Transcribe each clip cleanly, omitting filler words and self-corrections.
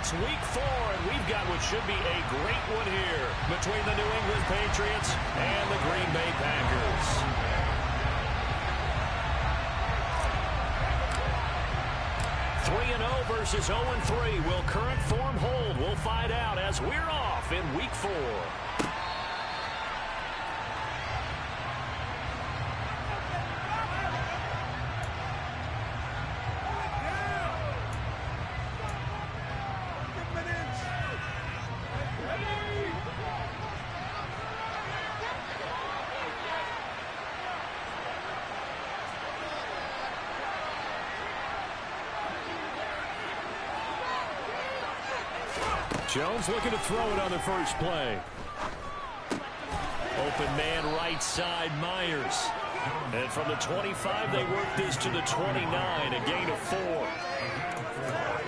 It's week 4, and we've got what should be a great one here between the New England Patriots and the Green Bay Packers. 3-0 versus 0-3. Will current form hold? We'll find out as we're off in week 4. Jones looking to throw it on the first play. Open man right side, Myles. And from the 25, they work this to the 29, a gain of 4.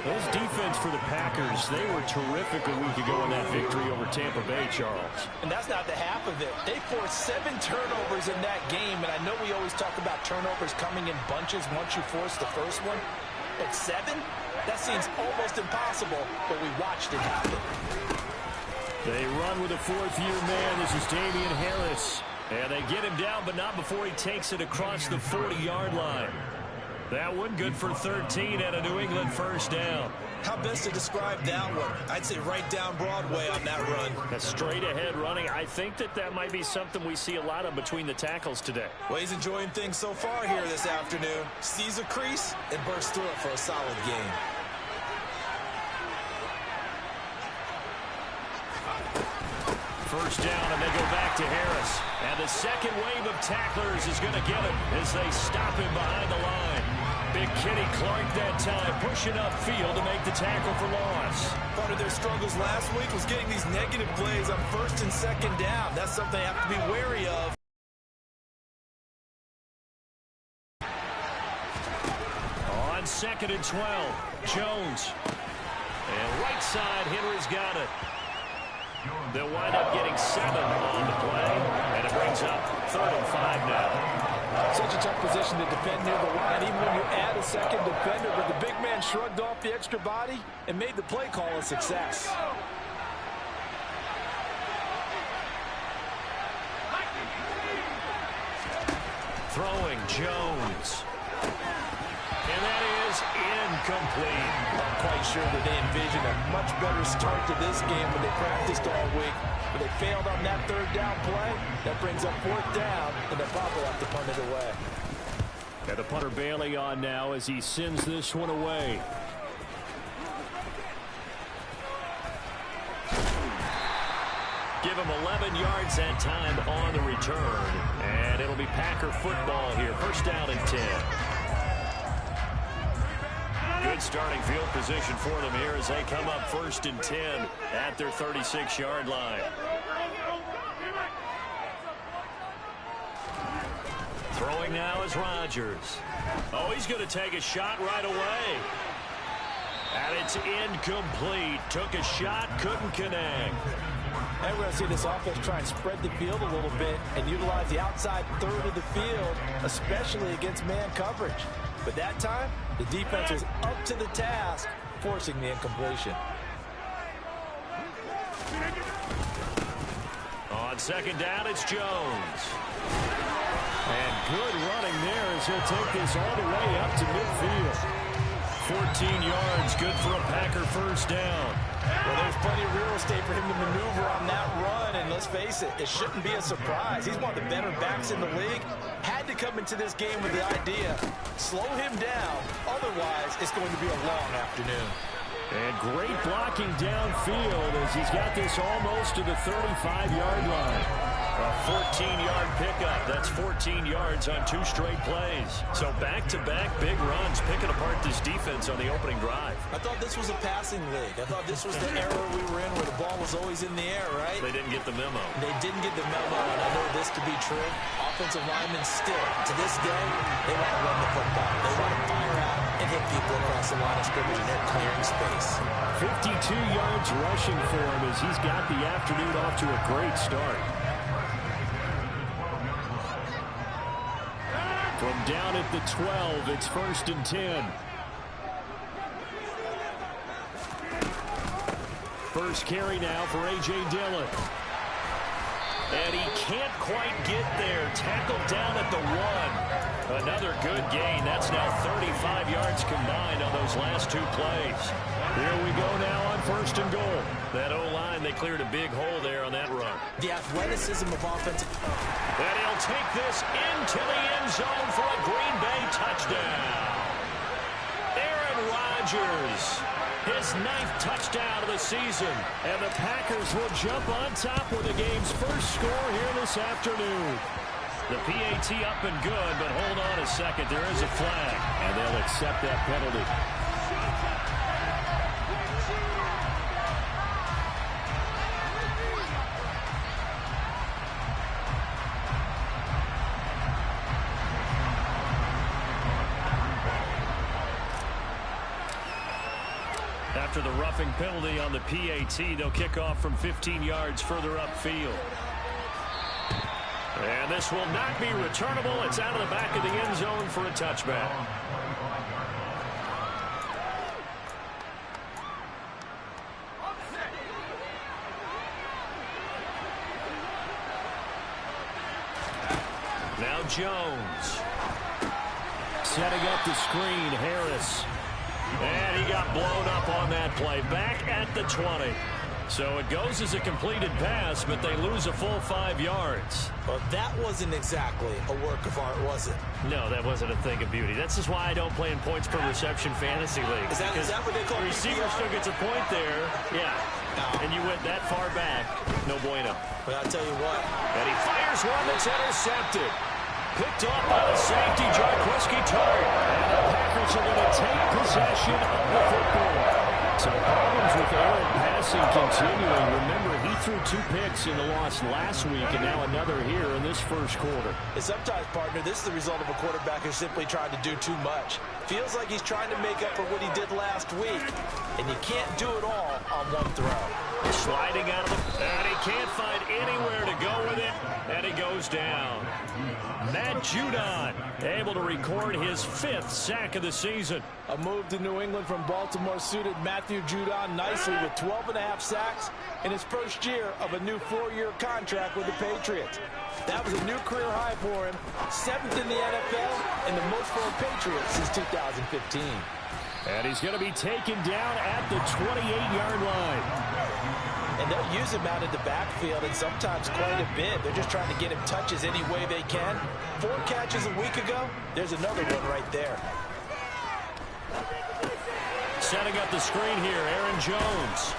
Those defense for the Packers, they were terrific a week ago in that victory over Tampa Bay, Charles. And that's not the half of it. They forced 7 turnovers in that game, and I know we always talk about turnovers coming in bunches once you force the first one, but 7? That seems almost impossible, but we watched it happen. They run with a 4th-year man. This is Damian Harris. And they get him down, but not before he takes it across the 40-yard line. That one good for 13 and a New England first down. How best to describe that one? I'd say right down Broadway on that run. A straight-ahead running. I think that might be something we see a lot of between the tackles today. Well, he's enjoying things so far here this afternoon. Sees a crease and bursts through it for a solid game. First down, and they go back to Harris. And the second wave of tacklers is going to get him as they stop him behind the line. Big Kenny Clark that time pushing upfield to make the tackle for loss. Part of their struggles last week was getting these negative plays on 1st and 2nd down. That's something they have to be wary of. On 2nd and 12, Jones. And right side, Henry's got it. They'll wind up getting 7 on the play, and it brings up 3rd and 5 now. Such a tough position to defend near the line, even when you add a second defender, but the big man shrugged off the extra body and made the play call a success. Throwing Jones. And that is incomplete. I'm quite sure that they envisioned a much better start to this game when they practiced all week. But they failed on that 3rd down play. That brings up 4th down, and they'll probably have to punt it away. And the punter Bailey on now as he sends this one away. Give him 11 yards that time on the return. And it'll be Packer football here. First down and 10. Good starting field position for them here as they come up 1st and 10 at their 36-yard line. Throwing now is Rodgers. Oh, he's going to take a shot right away. And it's incomplete. Took a shot, couldn't connect. And we're going to see this offense try and spread the field a little bit and utilize the outside 3rd of the field, especially against man coverage. But that time, the defense was up to the task, forcing the incompletion. On 2nd down, it's Jones. And good running there as he'll take this all the way up to midfield. 14 yards, good for a Packer first down. Well, there's plenty of real estate for him to maneuver on that run, and let's face it, it shouldn't be a surprise. He's one of the better backs in the league. Had to come into this game with the idea, slow him down, otherwise it's going to be a long afternoon. And great blocking downfield as he's got this almost to the 35-yard line. A 14-yard pickup. That's 14 yards on 2 straight plays. So back-to-back big runs, picking apart this defense on the opening drive. I thought this was a passing league. I thought this was the era we were in where the ball was always in the air, right? They didn't get the memo. They didn't get the memo, and I know this to be true. Offensive linemen still, to this day, they want to run the football. They want to fire out and hit people across the line of scrimmage, and they're clearing space. 52 yards rushing for him as he's got the afternoon off to a great start. From down at the 12, it's 1st and 10. First carry now for A.J. Dillon. And he can't quite get there. Tackled down at the 1. Another good gain. That's now 35 yards combined on those last 2 plays. Here we go now on 1st and goal. That O-line, they cleared a big hole there on that run. The athleticism of offensive. And he'll take this into the end zone for a Green Bay touchdown. Aaron Rodgers, his 9th touchdown of the season. And the Packers will jump on top with the game's first score here this afternoon. The PAT up and good, but hold on a second. There is a flag, and they'll accept that penalty. After the roughing penalty on the PAT, they'll kick off from 15 yards further upfield. And this will not be returnable. It's out of the back of the end zone for a touchback. Now Jones. Setting up the screen, Harris. And he got blown up on that play. Back at the 20. So it goes as a completed pass, but they lose a full 5 yards. Well, that wasn't exactly a work of art, was it? No, that wasn't a thing of beauty. That's just why I don't play in points per reception fantasy league. Is that what they call the receiver still gets a point there. Yeah. No. And you went that far back. No bueno. But I'll tell you what. And he fires one that's intercepted. Picked off by the safety, Jarkowski Tart. And the Packers are going to take possession of the football. So problems with Aaron passing continuing. Remember, he threw 2 picks in the loss last week, and now another here in this first quarter. And sometimes, partner, this is the result of a quarterback who simply tried to do too much. Feels like he's trying to make up for what he did last week, and you can't do it all on one throw. Sliding out of the... And he can't find anywhere to go with it, and he goes down. Matt Judon able to record his 5th sack of the season. A move to New England from Baltimore suited Matthew Judon nicely with 12.5 sacks in his first year of a new 4-year contract with the Patriots. That was a new career high for him, 7th in the NFL and the most for a Patriot since 2015. And he's going to be taken down at the 28-yard line. And they'll use him out in the backfield, and sometimes quite a bit. They're just trying to get him touches any way they can. 4 catches a week ago. There's another one right there. Setting up the screen here, Aaron Jones.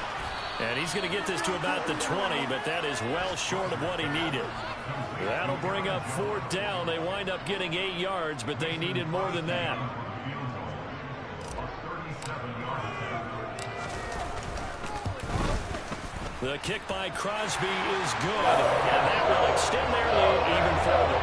And he's going to get this to about the 20, but that is well short of what he needed. That'll bring up 4th down. They wind up getting 8 yards, but they needed more than that. The kick by Crosby is good, and that will extend their lead even further.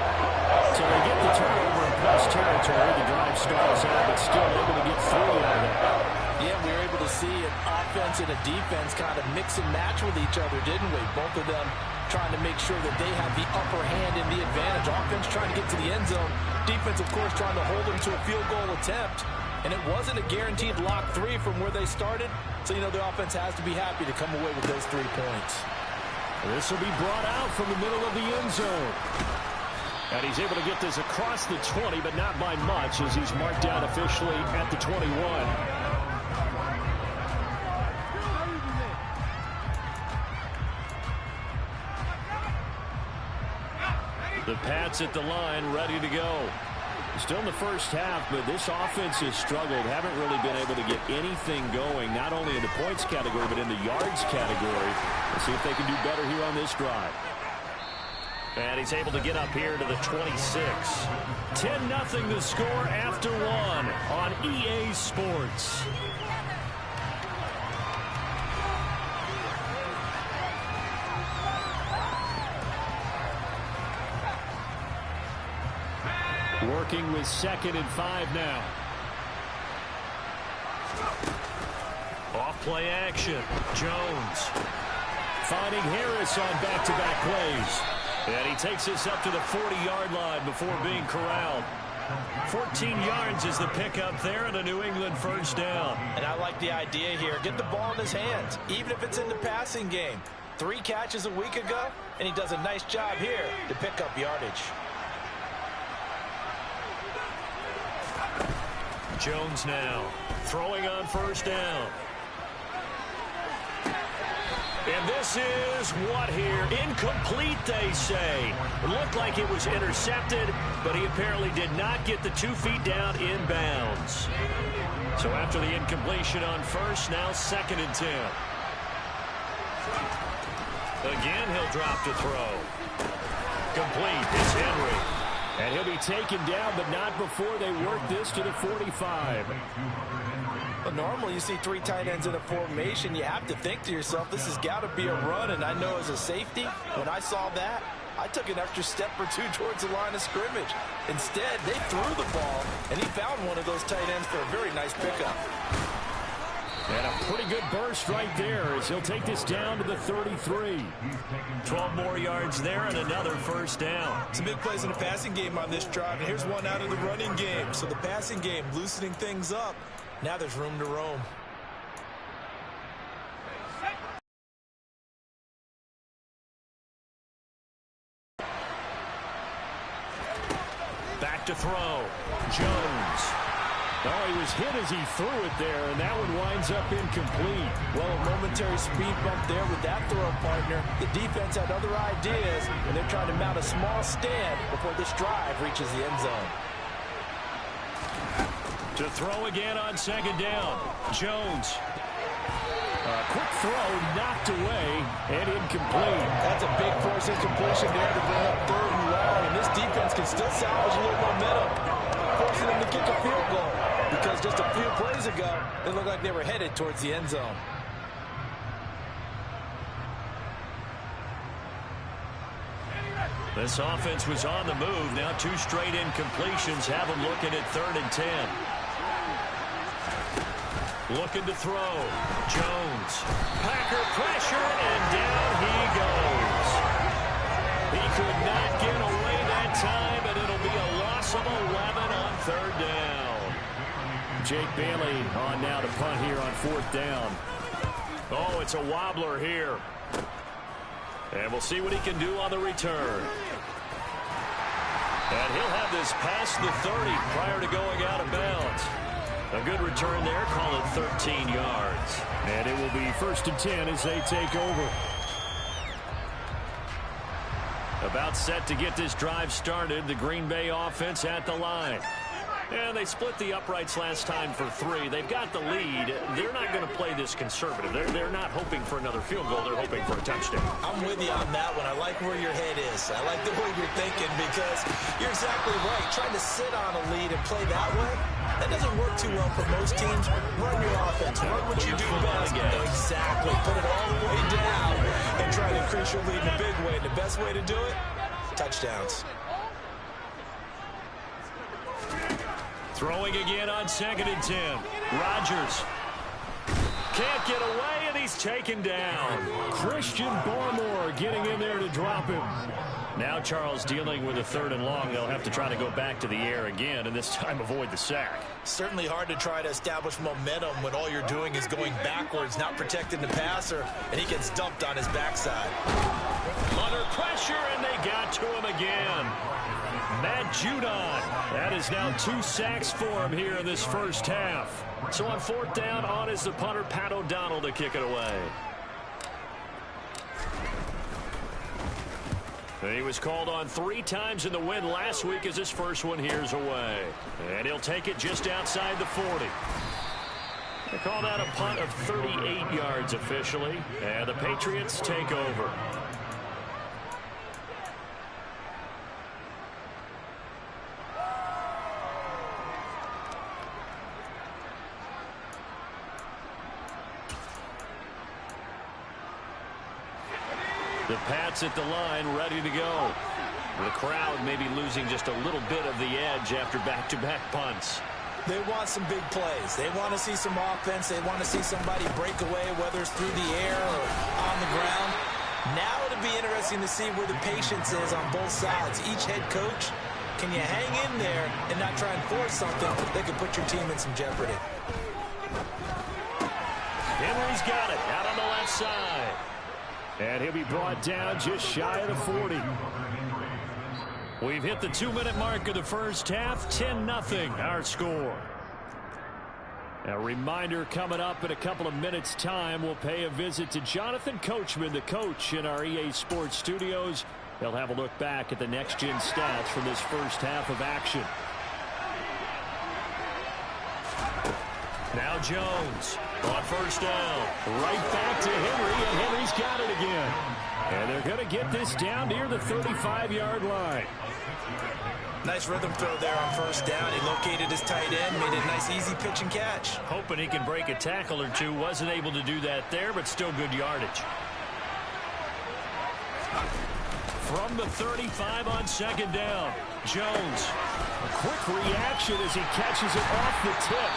So they get the turnover in plus territory. The drive stalls out, but still able to get 3 out of that. Yeah, we were able to see an offense and a defense kind of mix and match with each other, didn't we? Both of them trying to make sure that they have the upper hand and the advantage. Offense trying to get to the end zone. Defense, of course, trying to hold them to a field goal attempt. And it wasn't a guaranteed lock 3 from where they started. So, you know, the offense has to be happy to come away with those 3 points. This will be brought out from the middle of the end zone. And he's able to get this across the 20, but not by much, as he's marked down officially at the 21. The Pats at the line, ready to go. Still in the first half, but this offense has struggled. Haven't really been able to get anything going, not only in the points category, but in the yards category. Let's see if they can do better here on this drive. And he's able to get up here to the 26. 10-0 the score after 1 on EA Sports. Working with 2nd and 5 now. Off play action. Jones finding Harris on back-to-back plays. And he takes this up to the 40-yard line before being corralled. 14 yards is the pickup there and a New England first down. And I like the idea here. Get the ball in his hands, even if it's in the passing game. 3 catches a week ago, and he does a nice job here to pick up yardage. Jones now throwing on first down. And this is what here? Incomplete, they say. It looked like it was intercepted, but he apparently did not get the 2 feet down in bounds. So after the incompletion on first, now 2nd and 10. Again, he'll drop to throw. Complete. It's Henry. And he'll be taken down, but not before they work this to the 45. But normally you see 3 tight ends in a formation, you have to think to yourself, this has got to be a run. And I know as a safety, when I saw that, I took an extra step or 2 towards the line of scrimmage. Instead, they threw the ball, and he found one of those tight ends for a very nice pickup. And a pretty good burst right there as he'll take this down to the 33. 12 more yards there and another first down. Some big plays in the passing game on this drive, and here's one out of the running game. So the passing game loosening things up. Now there's room to roam. Back to throw. Jones. Oh, he was hit as he threw it there, and that one winds up incomplete. Well, a momentary speed bump there with that throw partner. The defense had other ideas, and they're trying to mount a small stand before this drive reaches the end zone. To throw again on 2nd down. Jones. Quick throw knocked away and incomplete. That's a big force incompletion there to bring up 3rd and long, and this defense can still salvage a little momentum, forcing them to kick a field goal. Because just a few plays ago, it looked like they were headed towards the end zone. This offense was on the move. Now 2 straight incompletions have them looking at 3rd and 10. Looking to throw. Jones. Packer pressure, and down he goes. He could not get away that time, and it'll be a loss of 11 on 3rd down. Jake Bailey on now to punt here on 4th down. Oh, it's a wobbler here. And we'll see what he can do on the return. And he'll have this past the 30 prior to going out of bounds. A good return there, call it 13 yards. And it will be 1st and 10 as they take over. About set to get this drive started, the Green Bay offense at the line. And they split the uprights last time for 3. They've got the lead. They're not going to play this conservative. They're not hoping for another field goal. They're hoping for a touchdown. I'm with you on that one. I like where your head is. I like the way you're thinking because you're exactly right. Trying to sit on a lead and play that way, that doesn't work too well for most teams. Run your offense. Run what you do best. Exactly. Put it all the way down and try to increase your lead in a big way. And the best way to do it, touchdowns. Throwing again on 2nd and 10. Rodgers can't get away, and he's taken down. Christian Barmore getting in there to drop him. Now Charles dealing with a 3rd and long. They'll have to try to go back to the air again, and this time avoid the sack. Certainly hard to try to establish momentum when all you're doing is going backwards, not protecting the passer, and he gets dumped on his backside. Under pressure, and they got to him again. Matt Judon. That is now 2 sacks for him here in this first half. So on 4th down, on is the punter, Pat O'Donnell, to kick it away. He was called on 3 times in the win last week as his first one here's away. And he'll take it just outside the 40. They call that a punt of 38 yards officially. And the Patriots take over. The Pats at the line, ready to go. The crowd maybe losing just a little bit of the edge after back-to-back punts. They want some big plays. They want to see some offense. They want to see somebody break away, whether it's through the air or on the ground. Now it'll be interesting to see where the patience is on both sides. Each head coach can you hang in there and not try and force something that could put your team in some jeopardy? Henry's got it out on the left side. And he'll be brought down just shy of the 40. We've hit the 2-minute mark of the first half. 10-0 our score. A reminder, coming up in a couple of minutes' time, we'll pay a visit to Jonathan Coachman, the coach in our EA Sports studios. They'll have a look back at the next-gen stats from this first half of action. Now Jones on first down. Right back to Henry, and Henry's got it again. And they're going to get this down near the 35-yard line. Nice rhythm throw there on first down. He located his tight end, made it a nice easy pitch and catch. Hoping he can break a tackle or two. Wasn't able to do that there, but still good yardage. From the 35 on second down, Jones. A quick reaction as he catches it off the tip.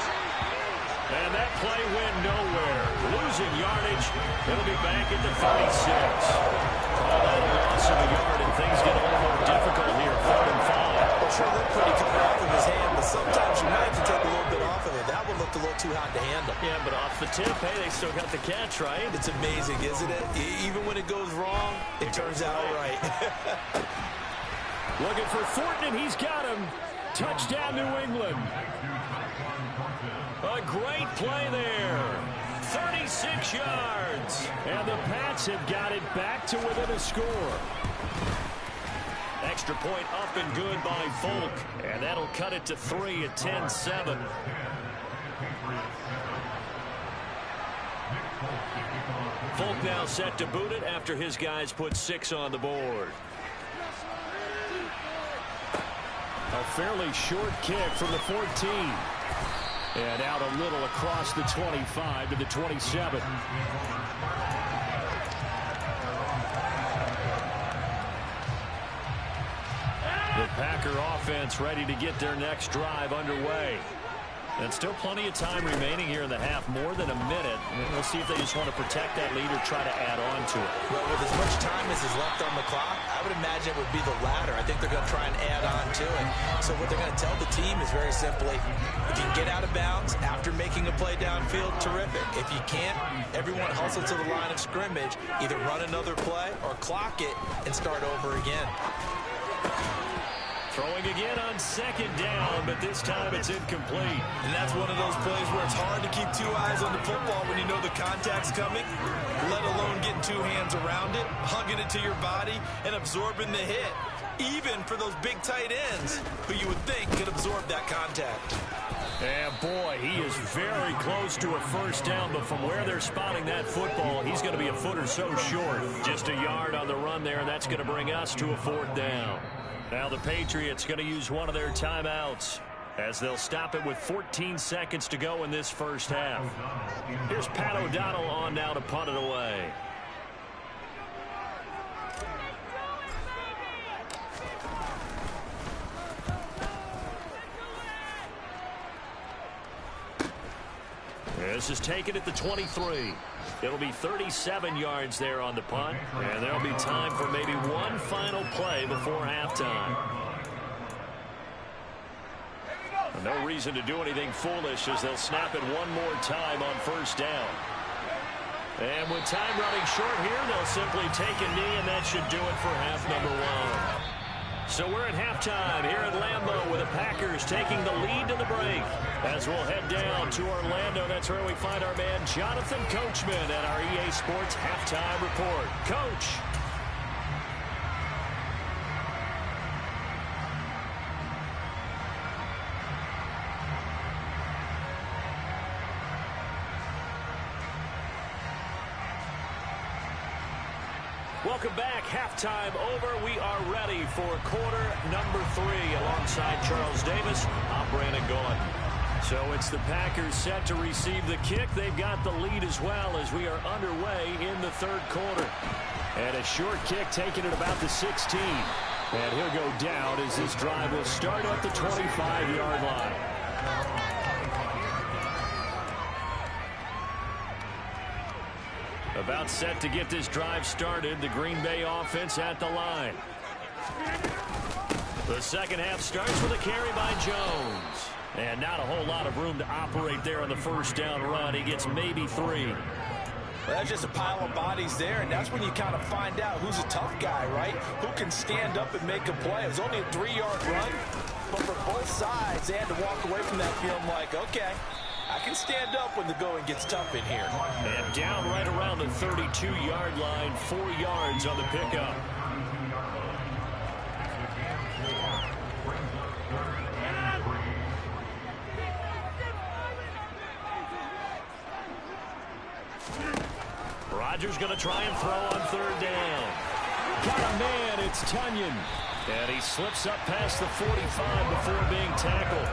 And that play went nowhere. Losing yardage. It'll be back at the 36. Oh, that loss of a yard, and things get a little more difficult here. 3rd and 5. Well, sure looked pretty coming off of his hand, but sometimes you might have to take a little bit off of it. That one looked a little too hot to handle. Yeah, but off the tip, hey, they still got the catch, right? It's amazing, isn't it? Even when it goes wrong, it turns out all right. Looking for Thornton, and he's got him. Touchdown, New England. A great play there. 36 yards. And the Pats have got it back to within a score. Extra point up and good by Folk. And that'll cut it to 3 at 10-7. Folk now set to boot it after his guys put 6 on the board. A fairly short kick from the 14. And out a little across the 25 to the 27. The Packer offense ready to get their next drive underway. And still plenty of time remaining here in the half, more than a minute. And we'll see if they just want to protect that lead or try to add on to it. Well, with as much time as is left on the clock, I would imagine it would be the latter. I think they're going to try and add on to it. So what they're going to tell the team is very simply, if you can get out of bounds after making a play downfield, terrific. If you can't, everyone hustle to the line of scrimmage, either run another play or clock it and start over again. Throwing again on second down, but this time it's incomplete. And that's one of those plays where it's hard to keep 2 eyes on the football when you know the contact's coming, let alone getting 2 hands around it, hugging it to your body, and absorbing the hit, even for those big tight ends who you would think could absorb that contact. And boy, he is very close to a first down, but from where they're spotting that football, he's going to be a foot or so short. Just a yard on the run there, and that's going to bring us to a 4th down. Now the Patriots going to use one of their timeouts as they'll stop it with 14 seconds to go in this first half. Here's Pat O'Donnell on now to punt it away. This is taken at the 23. It'll be 37 yards there on the punt, and there'll be time for maybe one final play before halftime. No reason to do anything foolish as they'll snap it one more time on first down. And with time running short here, they'll simply take a knee, and that should do it for half number 1. So we're at halftime here at Lambeau with the Packers taking the lead to the break. As we'll head down to Orlando, that's where we find our man Jonathan Coachman at our EA Sports Halftime Report. Coach. Welcome back. Halftime over. We are ready for quarter number 3. Alongside Charles Davis, I'm Brandon Gaudin. So it's the Packers set to receive the kick. They've got the lead as well as we are underway in the 3rd quarter. And a short kick taken at about the 16. And he'll go down as this drive will start at the 25-yard line. About set to get this drive started. The Green Bay offense at the line. The second half starts with a carry by Jones. And not a whole lot of room to operate there on the first down run. He gets maybe 3. Well, that's just a pile of bodies there, and that's when you kind of find out who's a tough guy, right? Who can stand up and make a play. It was only a 3-yard run, but for both sides, they had to walk away from that feeling like, okay, I can stand up when the going gets tough in here. And down right around the 32-yard line, 4 yards on the pickup. Rodgers going to try and throw on third down. Got a man, it's Tunyon. And he slips up past the 45 before being tackled.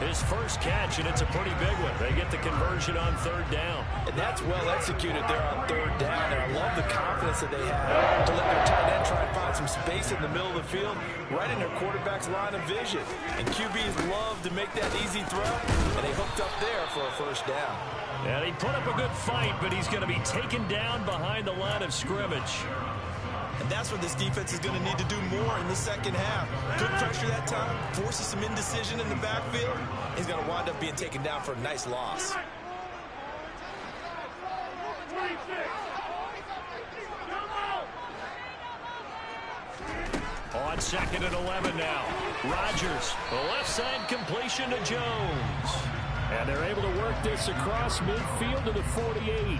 His first catch, and it's a pretty big one. They get the conversion on third down. And that's well executed there on third down. And I love the confidence that they have to let their tight end try and find some space in the middle of the field, right in their quarterback's line of vision. And QBs love to make that easy throw, and they hooked up there for a first down. And he put up a good fight, but he's going to be taken down behind the line of scrimmage. And that's what this defense is going to need to do more in the second half. Good pressure that time, forces some indecision in the backfield. He's going to wind up being taken down for a nice loss. On second and 11 now. Rodgers, the left side completion to Jones. And they're able to work this across midfield to the 48.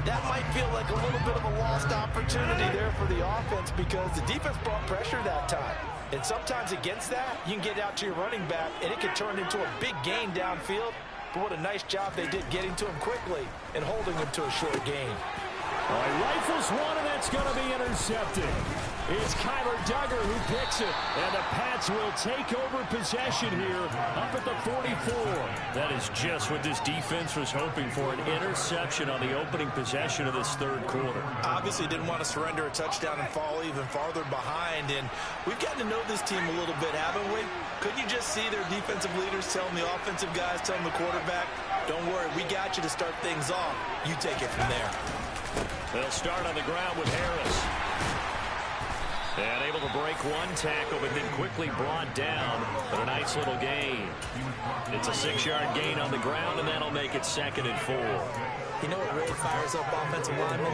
That might feel like a little bit of a lost opportunity there for the offense because the defense brought pressure that time. And sometimes against that, you can get out to your running back, and it can turn into a big gain downfield. But what a nice job they did getting to him quickly and holding him to a short gain. All right, rifles one, and that's going to be intercepted. It's Kyler Duggar who picks it, and the Pats will take over possession here up at the 44. That is just what this defense was hoping for, an interception on the opening possession of this third quarter. Obviously didn't want to surrender a touchdown and fall even farther behind, and we've gotten to know this team a little bit, haven't we? Couldn't you just see their defensive leaders telling the offensive guys, telling the quarterback, don't worry, we got you to start things off. You take it from there. They'll start on the ground with Harris. And able to break one tackle, but then quickly brought down. But a nice little gain. It's a 6-yard gain on the ground, and that'll make it 2nd and 4. You know what really fires up offensive linemen?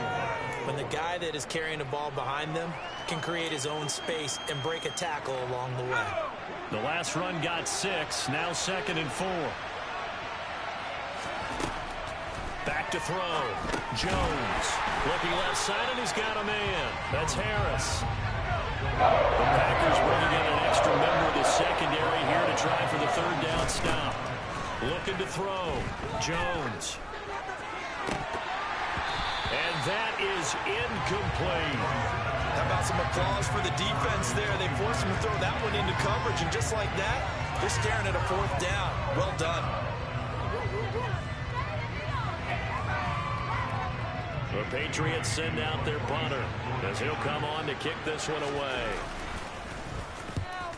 When the guy that is carrying the ball behind them can create his own space and break a tackle along the way. The last run got 6, now 2nd and 4. Back to throw. Jones looking left side, and he's got a man. That's Harris. The Packers bringing in an extra member of the secondary here to try for the third down stop. Looking to throw. Jones. And that is incomplete. How about some applause for the defense there? They forced him to throw that one into coverage, and just like that, they're staring at a 4th down. Well done. The Patriots send out their punter as he'll come on to kick this one away.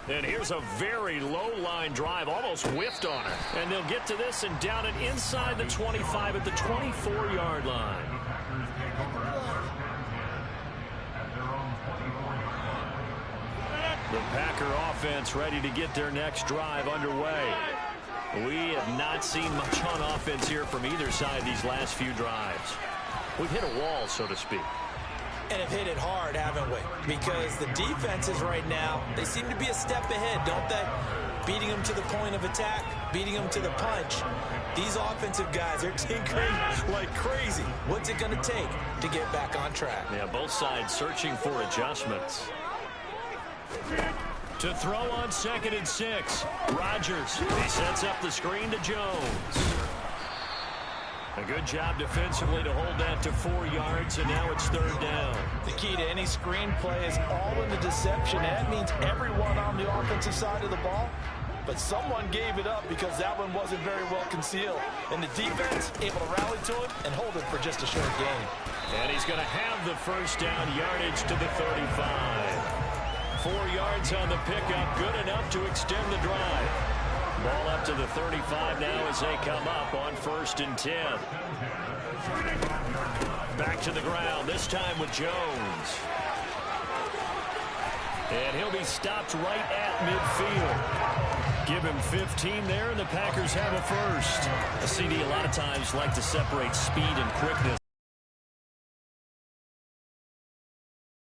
And here's a very low-line drive, almost whiffed on it. And they'll get to this and down it inside the 25 at the 24-yard line. The Packer offense ready to get their next drive underway. We have not seen much on offense here from either side these last few drives. We've hit a wall, so to speak. And have hit it hard, haven't we? Because the defenses right now, they seem to be a step ahead, don't they? Beating them to the point of attack, beating them to the punch. These offensive guys are tinkering like crazy. What's it going to take to get back on track? Yeah, both sides searching for adjustments. To throw on 2nd and 6. Rodgers. He sets up the screen to Jones. A good job defensively to hold that to 4 yards, and now it's 3rd down. The key to any screen play is all in the deception. That means everyone on the offensive side of the ball, but someone gave it up because that one wasn't very well concealed. And the defense able to rally to it and hold it for just a short gain. And he's going to have the first down yardage to the 35. 4 yards on the pickup, good enough to extend the drive. Ball up to the 35 now as they come up on 1st and 10. Back to the ground, this time with Jones. And he'll be stopped right at midfield. Give him 15 there, and the Packers have a first. A CD a lot of times like to separate speed and quickness.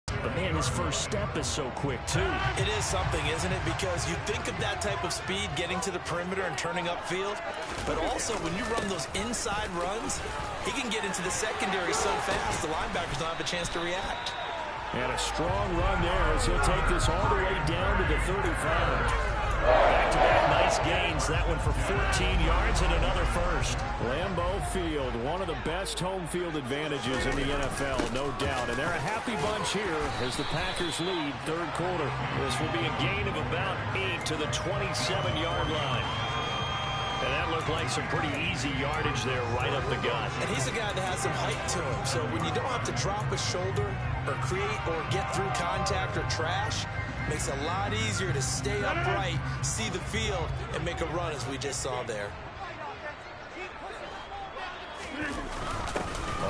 But, man, his first step is so quick, too. It is something, isn't it? Because you think of that type of speed getting to the perimeter and turning upfield, but also when you run those inside runs, he can get into the secondary so fast the linebackers don't have a chance to react. And a strong run there as he'll take this all the way down to the 35. Back-to-back nice gains. That one for 14 yards and another first. Lambeau Field, one of the best home field advantages in the NFL, no doubt. And they're a happy bunch here as the Packers lead third quarter. This will be a gain of about 8 to the 27-yard line. And that looked like some pretty easy yardage there right up the gut. And he's a guy that has some height to him, so when you don't have to drop a shoulder or create or get through contact or trash, makes it a lot easier to stay upright, see the field, and make a run as we just saw there.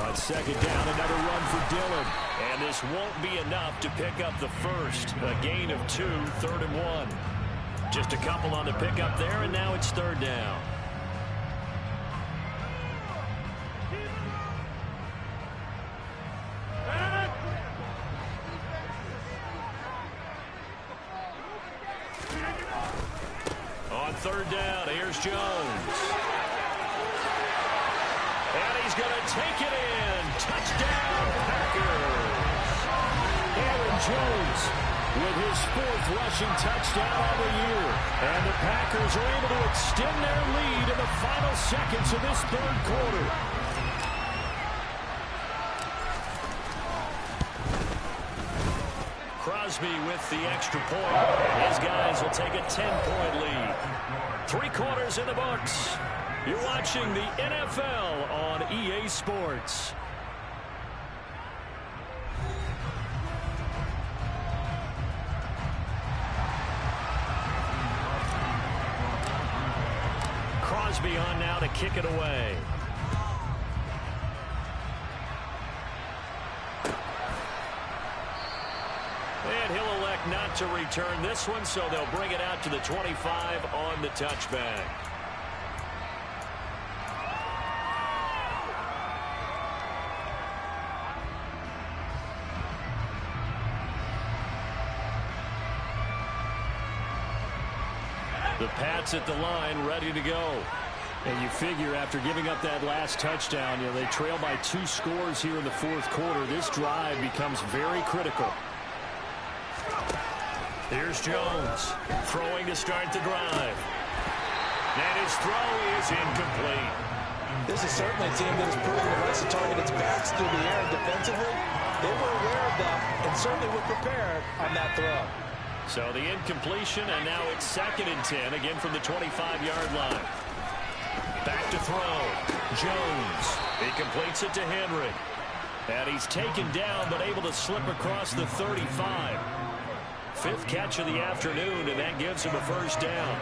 On second down, another run for Dillon. And this won't be enough to pick up the first. A gain of 2, 3rd and 1. Just a couple on the pickup there, and now it's third down. On third down, here's Jones. And he's going to take it in. Touchdown, Packers. Aaron Jones with his 4th rushing touchdown on the year. And the Packers are able to extend their lead in the final seconds of this third quarter. Crosby with the extra point. And his guys will take a 10-point lead. 3 quarters in the books. You're watching the NFL on EA Sports. Crosby on now to kick it away. And he'll elect not to return this one, so they'll bring it out to the 25 on the touchback. The Pats at the line, ready to go. And you figure after giving up that last touchdown, they trail by 2 scores here in the 4th quarter. This drive becomes very critical. Here's Jones throwing to start the drive. And his throw is incomplete. This is certainly a team that has proven it likes to target its backs through the air defensively. They were aware of that and certainly were prepared on that throw. So the incompletion, and now it's 2nd and 10, again from the 25-yard line. Back to throw. Jones. He completes it to Henry. And he's taken down, but able to slip across the 35. 5th catch of the afternoon, and that gives him a first down.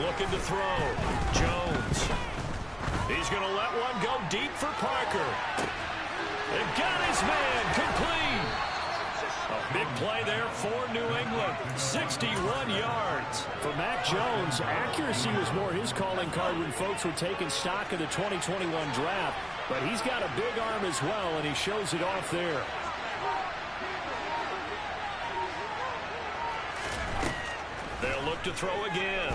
Looking to throw. Jones. He's going to let one go deep for Parker. And got his man complete. A big play there for New England. 61 yards. For Mac Jones, accuracy was more his calling card when folks were taking stock of the 2021 draft. But he's got a big arm as well, and he shows it off there. They'll look to throw again.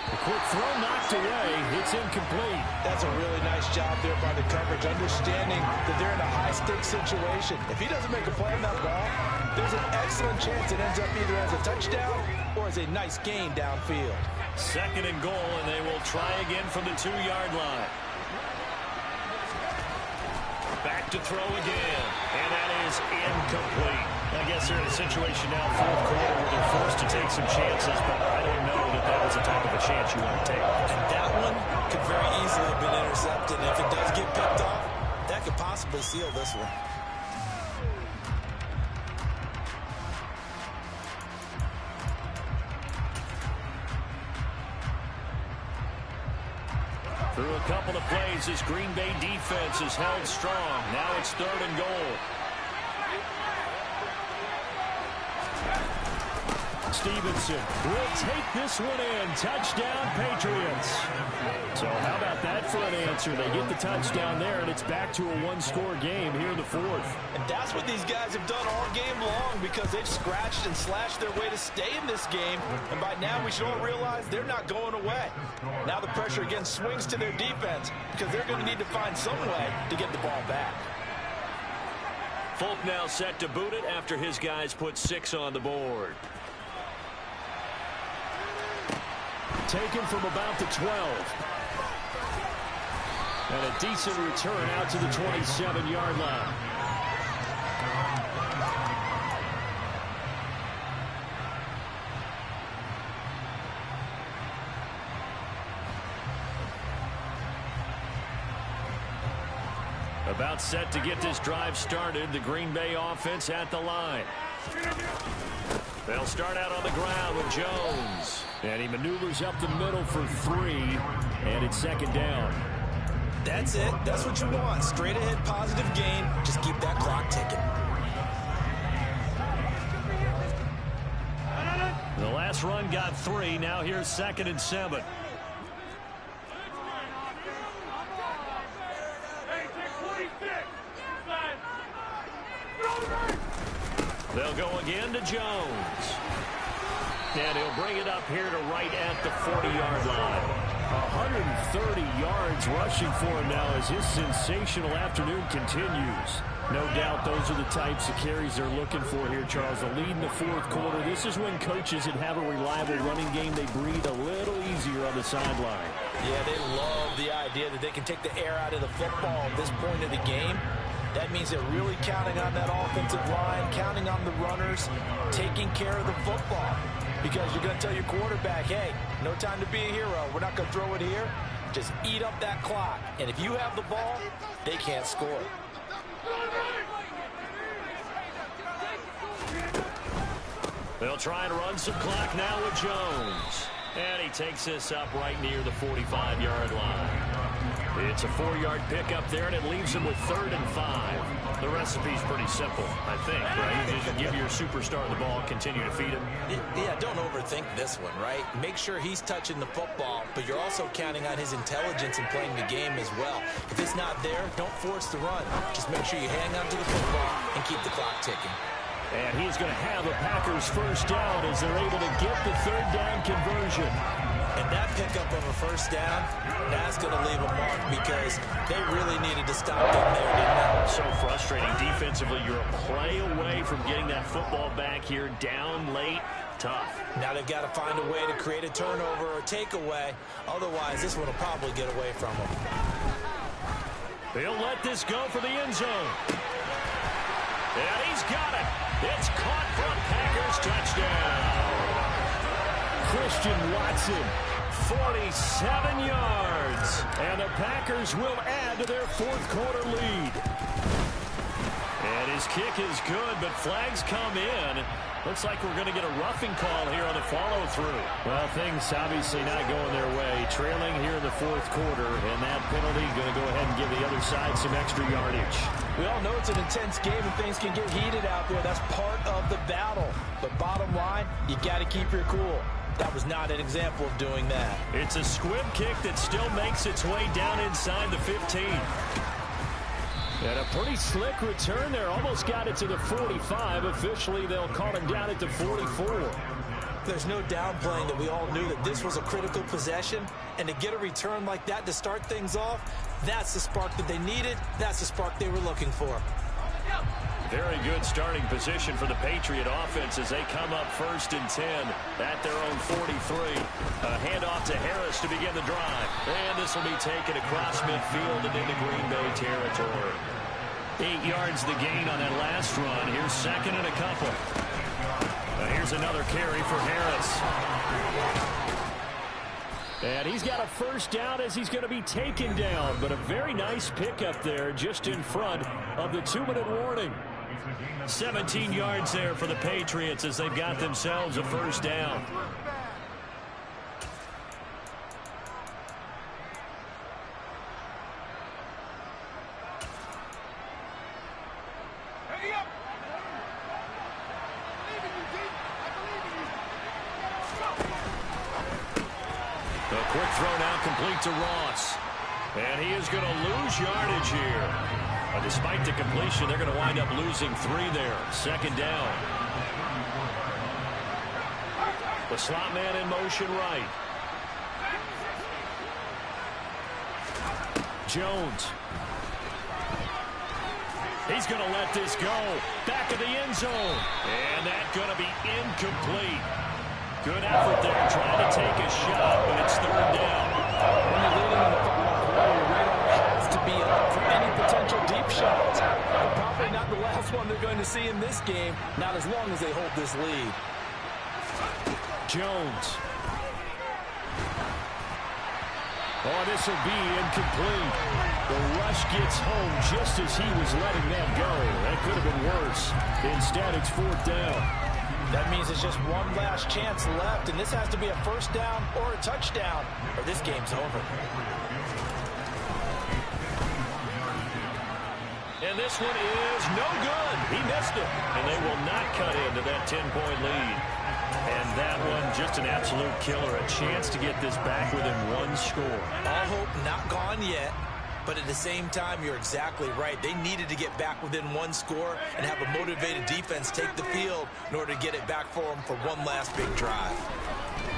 A quick throw knocked away. It's incomplete. That's a really nice job there by the coverage, understanding that they're in a high-stakes situation. If he doesn't make a play on that ball, there's an excellent chance it ends up either as a touchdown or as a nice gain downfield. 2nd and goal, and they will try again from the 2-yard line. Back to throw again, and that is incomplete. I guess they're in a situation now, 4th quarter, where they're forced to take some chances, but I don't know that that was the type of a chance you want to take. And that one could very easily have been intercepted. And if it does get picked off, that could possibly seal this one. Through a couple of plays, this Green Bay defense is held strong. Now it's 3rd and goal. Stevenson will take this one in. Touchdown, Patriots. So how about that for an answer? They get the touchdown there, and it's back to a one-score game here in the 4th. And that's what these guys have done all game long because they've scratched and slashed their way to stay in this game. And by now, we should all realize they're not going away. Now the pressure again swings to their defense because they're going to need to find some way to get the ball back. Folk now set to boot it after his guys put 6 on the board. Taken from about the 12. And a decent return out to the 27-yard line. About set to get this drive started. The Green Bay offense at the line. They'll start out on the ground with Jones. And he maneuvers up the middle for 3. And it's 2nd down. That's it. That's what you want. Straight ahead positive gain. Just keep that clock ticking. The last run got 3. Now here's 2nd and 7. They'll go again to Jones. And he'll bring it up here to right at the 40-yard line. 130 yards rushing for him now as his sensational afternoon continues. No doubt those are the types of carries they're looking for here, Charles. The lead in the 4th quarter. This is when coaches that have a reliable running game, they breathe a little easier on the sideline. Yeah, they love the idea that they can take the air out of the football at this point of the game. That means they're really counting on that offensive line, counting on the runners, taking care of the football. Because you're going to tell your quarterback, hey, no time to be a hero. We're not going to throw it here. Just eat up that clock. And if you have the ball, they can't score. They'll try and run some clock now with Jones. And he takes this up right near the 45-yard line. It's a 4-yard pickup there, and it leaves him with 3rd and 5. The recipe's pretty simple, I think, right? You just give your superstar the ball, continue to feed him. Yeah, don't overthink this one, right? Make sure he's touching the football, but you're also counting on his intelligence in playing the game as well. If it's not there, don't force the run. Just make sure you hang on to the football and keep the clock ticking. And he's going to have a Packers 1st down as they're able to get the 3rd down conversion. And that pickup of a 1st down, that's going to leave a mark because they really needed to stop them there, didn't they? So frustrating. Defensively, you're a play away from getting that football back here down late. Tough. Now they've got to find a way to create a turnover or takeaway. Otherwise, this one will probably get away from them. They'll let this go for the end zone. And he's got it. It's caught for a Packers touchdown. Christian Watson, 47 yards. And the Packers will add to their 4th quarter lead. And his kick is good, but flags come in. Looks like we're going to get a roughing call here on the follow-through. Well, things obviously not going their way. Trailing here in the 4th quarter, and that penalty going to go ahead and give the other side some extra yardage. We all know it's an intense game and things can get heated out there. That's part of the battle. But bottom line, you got to keep your cool. That was not an example of doing that. It's a squib kick that still makes its way down inside the 15. And a pretty slick return there. Almost got it to the 45. Officially, they'll call him down at the 44. There's no downplaying that we all knew that this was a critical possession. And to get a return like that to start things off, that's the spark that they needed. That's the spark they were looking for. Very good starting position for the Patriot offense as they come up 1st and 10 at their own 43. A handoff to Harris to begin the drive. And this will be taken across midfield and into Green Bay territory. 8 yards the gain on that last run. Here's 2nd and a couple. Here's another carry for Harris. And he's got a 1st down as he's going to be taken down. But a very nice pickup there just in front of the 2-minute warning. 17 yards there for the Patriots as they've got themselves a 1st down. thrown out complete to Ross. And he is going to lose yardage here. Despite the completion, they're going to wind up losing 3 there. Second down. The slot man in motion right. Jones. He's going to let this go. Back of the end zone. And that's going to be incomplete. Good effort there trying to take a shot, but it's third down. When you're leading on the final play, your radar has to be up for any potential deep shots. But probably not the last one they're going to see in this game, not as long as they hold this lead. Jones. Oh, this will be incomplete. The rush gets home just as he was letting that go. That could have been worse. Instead, it's fourth down. That means it's just one last chance left, and this has to be a first down or a touchdown, or this game's over. And this one is no good. He missed it. And they will not cut into that 10-point lead. And that one just an absolute killer. A chance to get this back within 1 score. All hope not gone yet. But at the same time, you're exactly right. They needed to get back within 1 score and have a motivated defense take the field in order to get it back for them for one last big drive.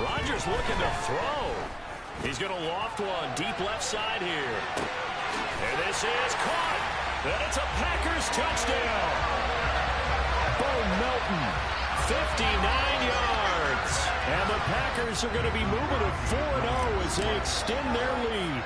Rodgers looking to throw. He's going to loft one deep left side here. And this is caught. And it's a Packers touchdown. Bo Melton, 59 yards. And the Packers are going to be moving to 4-0 as they extend their lead.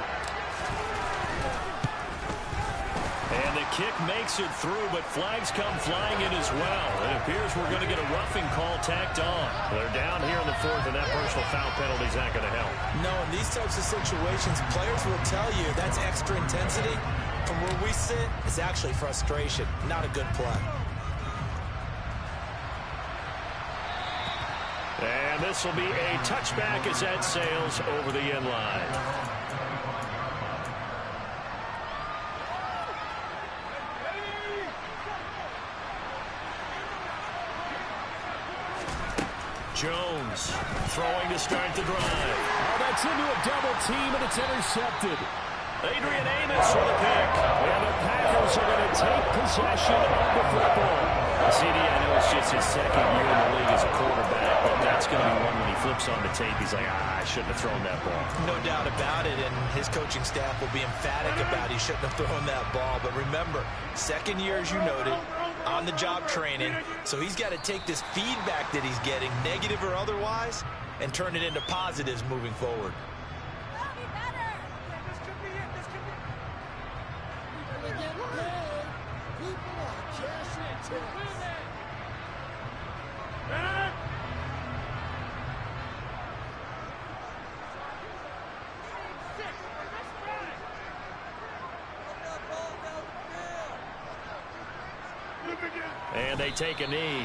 And the kick makes it through, but flags come flying in as well. It appears we're going to get a roughing call tacked on. They're down here in the 4th, and that personal foul penalty is not going to help. No, in these types of situations, players will tell you that's extra intensity. From where we sit, it's actually frustration, not a good play. And this will be a touchback as that sails over the end line. Jones throwing to start the drive. Oh, that's into a double team, and it's intercepted. Adrian Amos for the pick. And the Packers are going to take possession of the football. CD, I know it's just his 2nd year in the league as a quarterback, but that's going to be one when he flips on the tape. He's like, I shouldn't have thrown that ball. No doubt about it, and his coaching staff will be emphatic about he shouldn't have thrown that ball. But remember, 2nd year, as you noted, on-the-job training, so he's got to take this feedback that he's getting, negative or otherwise, and turn it into positives moving forward. And they take a knee.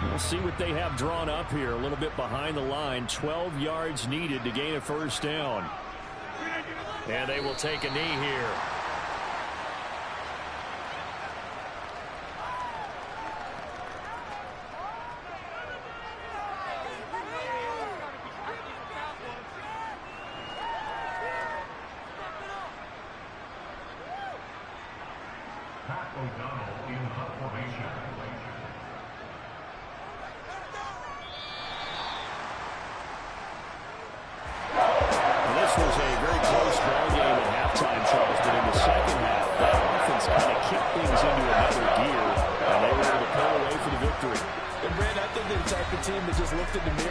We'll see what they have drawn up here. A little bit behind the line. 12 yards needed to gain a first down. And they will take a knee here. This was a very close ball game at halftime, Charles, but in the second half, that offense kind of kicked things into another gear, and they were able to pull away for the victory. And Brad, I think they're the type of team that just looked in the mirror